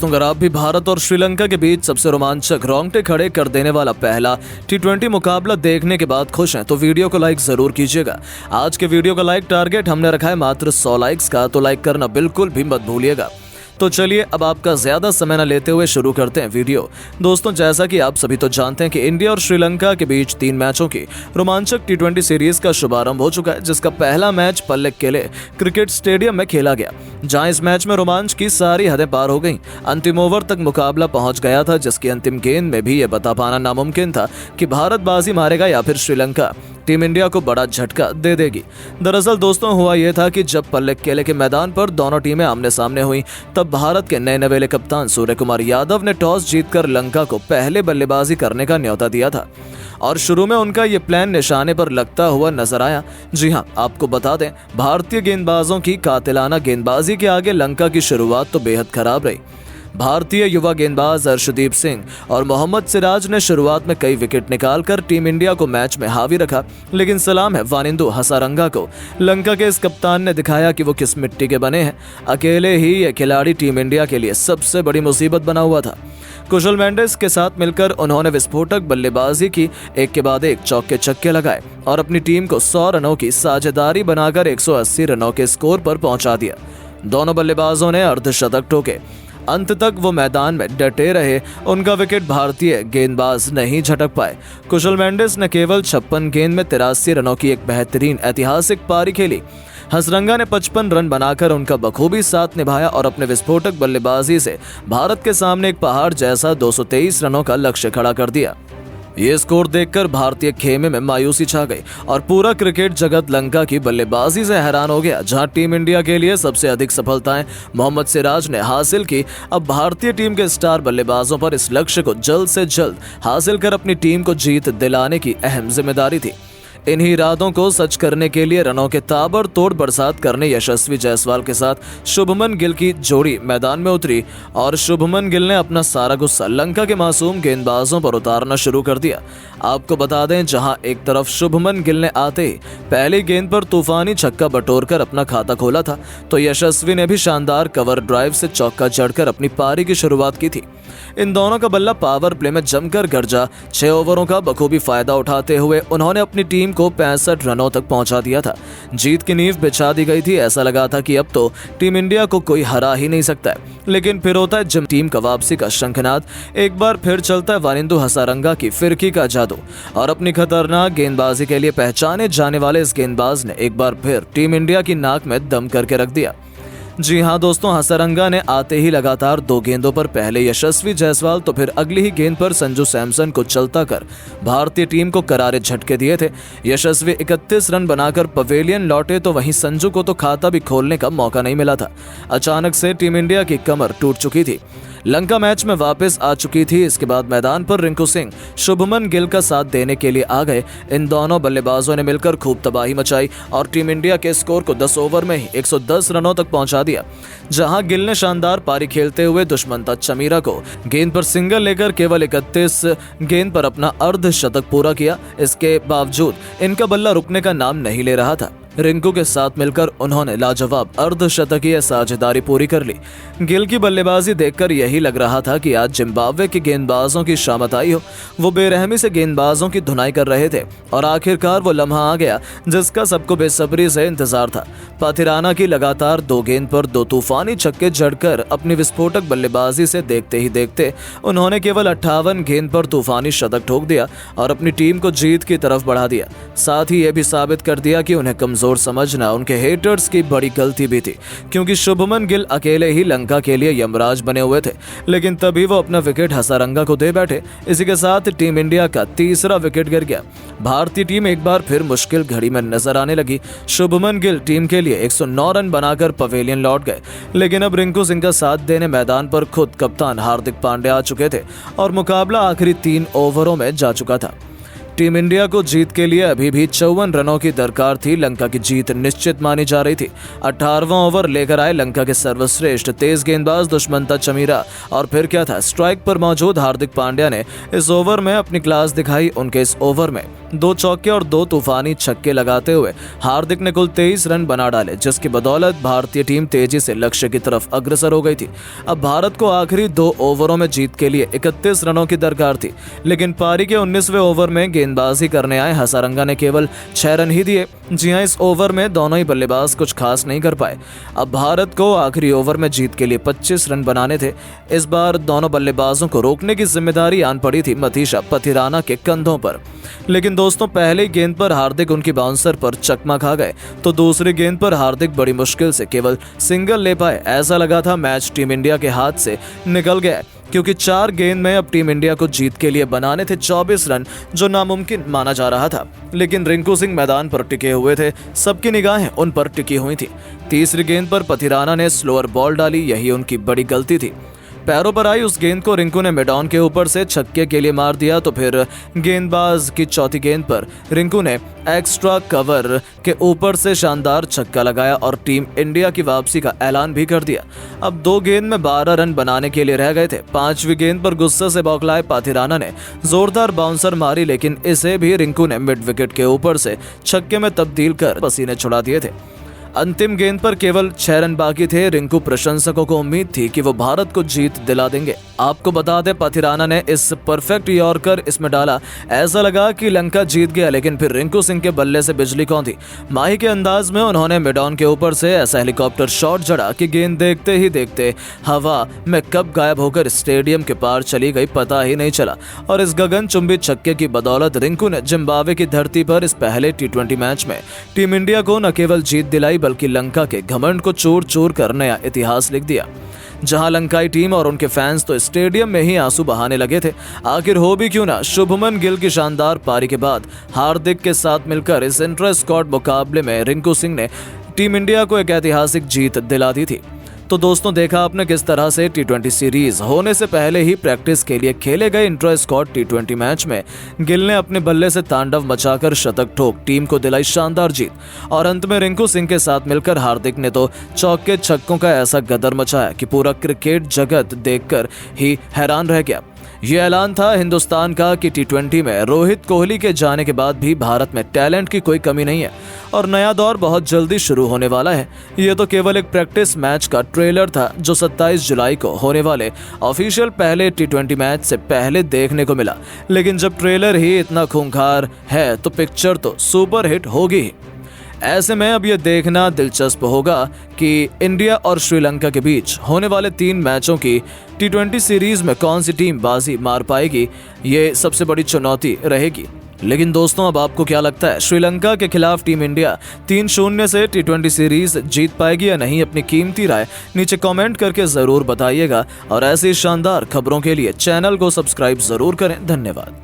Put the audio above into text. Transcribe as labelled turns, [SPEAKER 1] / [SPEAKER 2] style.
[SPEAKER 1] दोस्तों, अगर आप भी भारत और श्रीलंका के बीच सबसे रोमांचक रोंगटे खड़े कर देने वाला पहला T20 मुकाबला देखने के बाद खुश हैं तो वीडियो को लाइक जरूर कीजिएगा। आज के वीडियो का लाइक टारगेट हमने रखा है मात्र 100 लाइक्स का, तो लाइक करना बिल्कुल भी मत भूलिएगा। तो चलिए अब आपका ज्यादा समय न लेते हुए शुरू करते हैं वीडियो। दोस्तों, जैसा कि आप सभी तो जानते हैं कि इंडिया और श्रीलंका के बीच 3 मैचों की रोमांचक T20 सीरीज का शुभारंभ हो चुका है, जिसका पहला मैच पल्लेक किले क्रिकेट स्टेडियम में खेला गया, जहां इस मैच में रोमांच की सारी हदें पार हो गईं। अंतिम ओवर तक मुकाबला पहुंच गया था, जिसकी अंतिम गेंद में भी यह बता पाना नामुमकिन था कि भारत बाजी मारेगा या फिर श्रीलंका टीम इंडिया को बड़ा झटका दे देगी। दरअसल दोस्तों, हुआ यह था कि जब पल्लेक किले के मैदान पर दोनों टीमें आमने सामने हुई, तब भारत के नए नवेले कप्तान सूर्य कुमार यादव ने टॉस जीतकर लंका को पहले बल्लेबाजी करने का न्योता दिया था और शुरू में उनका ये प्लान निशाने पर लगता हुआ नजर आया। जी हां, आपको बता दें, भारतीय गेंदबाजों की कातिलाना गेंदबाजी के आगे लंका की शुरुआत तो बेहद खराब रही। भारतीय युवा गेंदबाज अर्शदीप सिंह और मोहम्मद सिराज ने शुरुआत में कई विकेट निकालकर टीम इंडिया को मैच में हावी रखा, लेकिन सलाम है वानिंदु हसारंगा को। लंका के इस कप्तान ने दिखाया कि वो किस मिट्टी के बने हैं। अकेले ही ये खिलाड़ी टीम इंडिया के लिए सबसे बड़ी मुसीबत बना हुआ था। कुशल मेंडिस के साथ मिलकर उन्होंने विस्फोटक बल्लेबाजी की, एक के बाद एक चौके छक्के लगाए और अपनी टीम को 100 रनों की साझेदारी बनाकर 180 रनों के स्कोर पर पहुंचा दिया। दोनों बल्लेबाजों ने अर्धशतक ठोके। अंत तक वो मैदान में डटे रहे। उनका विकेट भारतीय गेंदबाज नहीं झटक पाए। कुशल मेंडिस ने केवल 56 गेंद में 83 रनों की एक बेहतरीन ऐतिहासिक पारी खेली। हसरंगा ने 55 रन बनाकर उनका बखूबी साथ निभाया और अपने विस्फोटक बल्लेबाजी से भारत के सामने एक पहाड़ जैसा 223 रनों का लक्ष्य खड़ा कर दिया। ये स्कोर देखकर भारतीय खेमे में मायूसी छा गई और पूरा क्रिकेट जगत लंका की बल्लेबाजी से हैरान हो गया। जहां टीम इंडिया के लिए सबसे अधिक सफलताएं मोहम्मद सिराज ने हासिल की, अब भारतीय टीम के स्टार बल्लेबाजों पर इस लक्ष्य को जल्द से जल्द हासिल कर अपनी टीम को जीत दिलाने की अहम जिम्मेदारी थी। इन्हीं इरादों को सच करने के लिए रनों के ताबड़तोड़ बरसात करने यशस्वी जायसवाल के साथ शुभमन गिल की जोड़ी मैदान में उतरी और शुभमन गिल ने अपना सारा गुस्सा लंका के मासूम गेंदबाजों पर उतारना शुरू कर दिया। आपको बता दें, जहां एक तरफ शुभमन गिल ने आते ही पहली गेंद पर तूफानी छक्का बटोरकर अपना खाता खोला था, तो यशस्वी ने भी शानदार कवर ड्राइव से चौका जड़कर अपनी पारी की शुरुआत की थी। इन दोनों का बल्ला पावर प्ले में जमकर गरजा। 6 ओवरों का बखूबी फायदा उठाते हुए उन्होंने अपनी टीम को 65 रनों तक पहुंचा दिया था। जीत की नींव बिछा दी गई थी। ऐसा लगा था कि अब तो टीम इंडिया को कोई हरा ही नहीं सकता है। लेकिन फिर होता है जब टीम का वापसी का शंखनाद। एक बार फिर चलता है वानिंदु हसारंगा की फिरकी का जादू और अपनी खतरनाक गेंदबाजी के लिए पहचाने जाने वाले इस गेंदबाज ने एक बार फिर टीम इंडिया की नाक में दम करके रख दिया। जी हां दोस्तों, हसारंगा ने आते ही लगातार 2 गेंदों पर पहले यशस्वी जायसवाल तो फिर अगली ही गेंद पर संजू सैमसन को चलता कर भारतीय टीम को करारे झटके दिए थे। यशस्वी 31 रन बनाकर पवेलियन लौटे, तो वहीं संजू को तो खाता भी खोलने का मौका नहीं मिला था। अचानक से टीम इंडिया की कमर टूट चुकी थी। लंका मैच में वापस आ चुकी थी। इसके बाद मैदान पर रिंकू सिंह शुभमन गिल का साथ देने के लिए आ गए। इन दोनों बल्लेबाजों ने मिलकर खूब तबाही मचाई और टीम इंडिया के स्कोर को 10 ओवर में ही 110 रनों तक पहुंचा दिया। जहां गिल ने शानदार पारी खेलते हुए दुश्मंता चमीरा को गेंद पर सिंगल लेकर केवल 31 गेंद पर अपना अर्धशतक पूरा किया। इसके बावजूद इनका बल्ला रुकने का नाम नहीं ले रहा था। रिंकू के साथ मिलकर उन्होंने लाजवाब अर्धशतकीय साझेदारी पूरी कर ली। गिल की बल्लेबाजी देखकर यही लग रहा था कि आज जिम्बाब्वे के गेंदबाजों की शामत आई हो। वो बेरहमी से गेंदबाजों की धुनाई कर रहे थे और आखिरकार वो लम्हा आ गया जिसका सबको बेसब्री से इंतजार था। पाथिराना की लगातार 2 गेंद पर 2 तूफानी छक्के जड़कर अपनी विस्फोटक बल्लेबाजी से देखते ही देखते उन्होंने केवल 58 गेंद पर तूफानी शतक ठोक दिया और अपनी टीम को जीत की तरफ बढ़ा दिया। साथ ही ये भी साबित कर दिया कि उन्हें कमजोर समझना उनके हेटर्स की बड़ी गलती भी थी, क्योंकि शुभमन गिल अकेले ही लंका के लिए यमराज बने हुए थे। लेकिन तभी वो अपना विकेट हसारंगा को दे बैठे। इसी के साथ टीम इंडिया का तीसरा विकेट गिर गया। भारतीय टीम एक बार फिर मुश्किल घड़ी में नजर आने लगी। शुभमन गिल टीम के लिए 109 रन बनाकर पवेलियन लौट गए, लेकिन अब रिंकू सिंह का साथ देने मैदान पर खुद कप्तान हार्दिक पांड्या आ चुके थे और मुकाबला आखिरी 3 ओवरों में जा चुका था। टीम इंडिया को जीत के लिए अभी भी 54 रनों की दरकार थी। लंका की जीत निश्चित मानी जा रही थी। 18वां ओवर लेकर आए लंका के सर्वश्रेष्ठ तेज गेंदबाज दुष्मंता चमीरा और फिर क्या था, स्ट्राइक पर मौजूद हार्दिक पांड्या ने इस ओवर में अपनी क्लास दिखाई। उनके इस ओवर में 2 चौके और 2 तूफानी छक्के लगाते हुए हार्दिक ने कुल 23 रन बना डाले, जिसकी बदौलत भारतीय टीम तेजी से लक्ष्य की तरफ अग्रसर हो गई थी। अब भारत को आखिरी 2 ओवरों में जीत के लिए 31 रनों की दरकार थी, लेकिन पारी के 19वें ओवर में गेंदबाजी करने आए हसारंगा ने केवल 6 रन ही दिए। जी हां, इस ओवर में दोनों ही बल्लेबाज कुछ खास नहीं कर पाए। अब भारत को आखिरी ओवर में जीत के लिए 25 रन बनाने थे। इस बार दोनों बल्लेबाजों को रोकने की जिम्मेदारी आन पड़ी थी मनीषा पथिराना के कंधों पर। लेकिन दोस्तों, पहली गेंद पर हार्दिक उनकी बाउंसर पर चकमा खा गए, तो दूसरी गेंद पर हार्दिक बड़ी मुश्किल से केवल सिंगल ले पाए। ऐसा लगा था मैच टीम इंडिया के हाथ से निकल गया, क्योंकि 4 गेंद में अब टीम इंडिया को जीत के लिए बनाने थे 24 रन, जो नामुमकिन माना जा रहा था। लेकिन रिंकू सिंह मैदान पर टिके हुए थे, सबकी निगाहें उन पर टिकी हुई थी। तीसरी गेंद पर पथिराना ने स्लोअर बॉल डाली, यही उनकी बड़ी गलती थी। पैरों पर आई उस गेंद को रिंकू ने मिड ऑन के ऊपर से छक्के के लिए मार दिया, तो फिर गेंदबाज की चौथी गेंद पर रिंकू ने एक्स्ट्रा कवर के ऊपर से शानदार छक्का लगाया और टीम इंडिया की वापसी का ऐलान भी कर दिया। अब 2 गेंद में 12 रन बनाने के लिए रह गए थे। 5वीं गेंद पर गुस्से से बौखलाए पाथिराना ने जोरदार बाउंसर मारी, लेकिन इसे भी रिंकू ने मिड विकेट के ऊपर से छक्के में तब्दील कर पसीने छुड़ा दिए थे। अंतिम गेंद पर केवल 6 रन बाकी थे। रिंकू प्रशंसकों को उम्मीद थी कि वो भारत को जीत दिला देंगे। आपको बता दें, पथिराना ने इस परफेक्ट यॉर्कर इसमें डाला, ऐसा लगा कि लंका जीत गया, लेकिन फिर रिंकू सिंह के बल्ले से बिजली कौंधी। माही के अंदाज में उन्होंने मिड ऑन के ऊपर से ऐसा हेलीकॉप्टर शॉट जड़ा कि गेंद देखते ही देखते हवा में कब गायब होकर स्टेडियम के पार चली गई पता ही नहीं चला। और इस गगनचुंबी छक्के की बदौलत रिंकू ने जिम्बाब्वे की धरती पर इस पहले T20 मैच में टीम इंडिया को न केवल जीत दिलाई, बल्कि लंका के घमंड को चूर चूर कर नया इतिहास लिख दिया। जहां लंकाई टीम और उनके फैंस तो स्टेडियम में ही आंसू बहाने लगे थे। आखिर हो भी क्यों ना, शुभमन गिल की शानदार पारी के बाद हार्दिक के साथ मिलकर इस इंटर स्क्वाड मुकाबले में रिंकू सिंह ने टीम इंडिया को एक ऐतिहासिक जीत दिला दी थी। तो दोस्तों, देखा आपने किस तरह से T20 सीरीज होने से पहले ही प्रैक्टिस के लिए खेले गए इंटर स्क्वाड T20 मैच में गिल ने अपने बल्ले से तांडव मचाकर शतक ठोक टीम को दिलाई शानदार जीत। और अंत में रिंकू सिंह के साथ मिलकर हार्दिक ने तो चौके छक्कों का ऐसा गदर मचाया कि पूरा क्रिकेट जगत देखकर ही हैरान रह गया। ये ऐलान था हिंदुस्तान का कि T20 में रोहित कोहली के जाने के बाद भी भारत में टैलेंट की कोई कमी नहीं है और नया दौर बहुत जल्दी शुरू होने वाला है। ये तो केवल एक प्रैक्टिस मैच का ट्रेलर था, जो 27 जुलाई को होने वाले ऑफिशियल पहले T20 मैच से पहले देखने को मिला। लेकिन जब ट्रेलर ही इतना खूंखार है तो पिक्चर तो सुपर हिट होगी ही। ऐसे में अब ये देखना दिलचस्प होगा कि इंडिया और श्रीलंका के बीच होने वाले 3 मैचों की T20 सीरीज में कौन सी टीम बाजी मार पाएगी। ये सबसे बड़ी चुनौती रहेगी। लेकिन दोस्तों, अब आपको क्या लगता है, श्रीलंका के खिलाफ टीम इंडिया 3-0 से T20 सीरीज जीत पाएगी या नहीं? अपनी कीमती राय नीचे कमेंट करके जरूर बताइएगा और ऐसी शानदार खबरों के लिए चैनल को सब्सक्राइब जरूर करें। धन्यवाद।